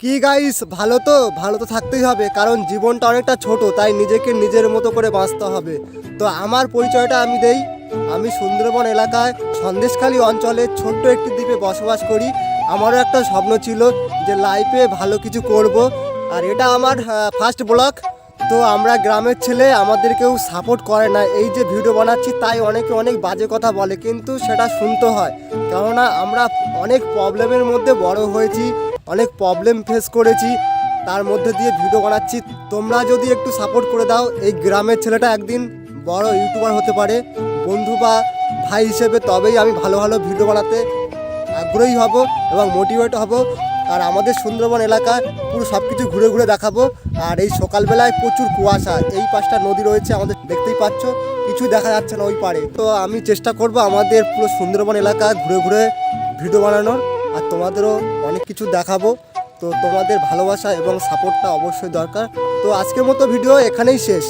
কি গাইস, ভালো তো থাকতেই হবে, কারণ জীবনটা অনেকটা ছোট, তাই নিজেকে নিজের মতো করে বাঁচতে হবে। তো আমার পরিচয়টা আমি দেই। আমি সুন্দরবন এলাকায় সন্দেশখালী অঞ্চলে ছোট্ট একটি দ্বীপে বসবাস করি। আমারও একটা স্বপ্ন ছিল যে লাইফে ভালো কিছু করব, আর এটা আমার ফার্স্ট ব্লগ। তো আমরা গ্রামের ছেলে, আমাদের কেউ সাপোর্ট করে না। এই যে ভিডিও বানাচ্ছি তাই অনেকে অনেক বাজে কথা বলে, কিন্তু সেটা শুনতে হয়, কেননা আমরা অনেক প্রবলেমের মধ্যে বড় হয়েছি, অনেক প্রবলেম ফেস করেছি, তার মধ্যে দিয়ে ভিডিও বানাচ্ছি। তোমরা যদি একটু সাপোর্ট করে দাও, এই গ্রামের ছেলেটা একদিন বড় ইউটিউবার হতে পারে, বন্ধু বা ভাই হিসেবে, তবেই আমি ভালো ভালো ভিডিও বানাতে আগ্রহী হব এবং মোটিভেট হব। আর আমাদের সুন্দরবন এলাকায় পুরো সব কিছু ঘুরে ঘুরে দেখাবো। আর এই সকালবেলায় প্রচুর কুয়াশা, এই পাশটা নদী রয়েছে আমাদের, দেখতেই পাচ্ছ, কিছু দেখা যাচ্ছে না ওই পারে। তো আমি চেষ্টা করব আমাদের পুরো সুন্দরবন এলাকা ঘুরে ঘুরে ভিডিও বানানোর, আর তোমাদেরও অনেক কিছু দেখাবো। তো তোমাদের ভালোবাসা এবং সাপোর্টটা অবশ্যই দরকার। তো আজকের মতো ভিডিও এখানেই শেষ।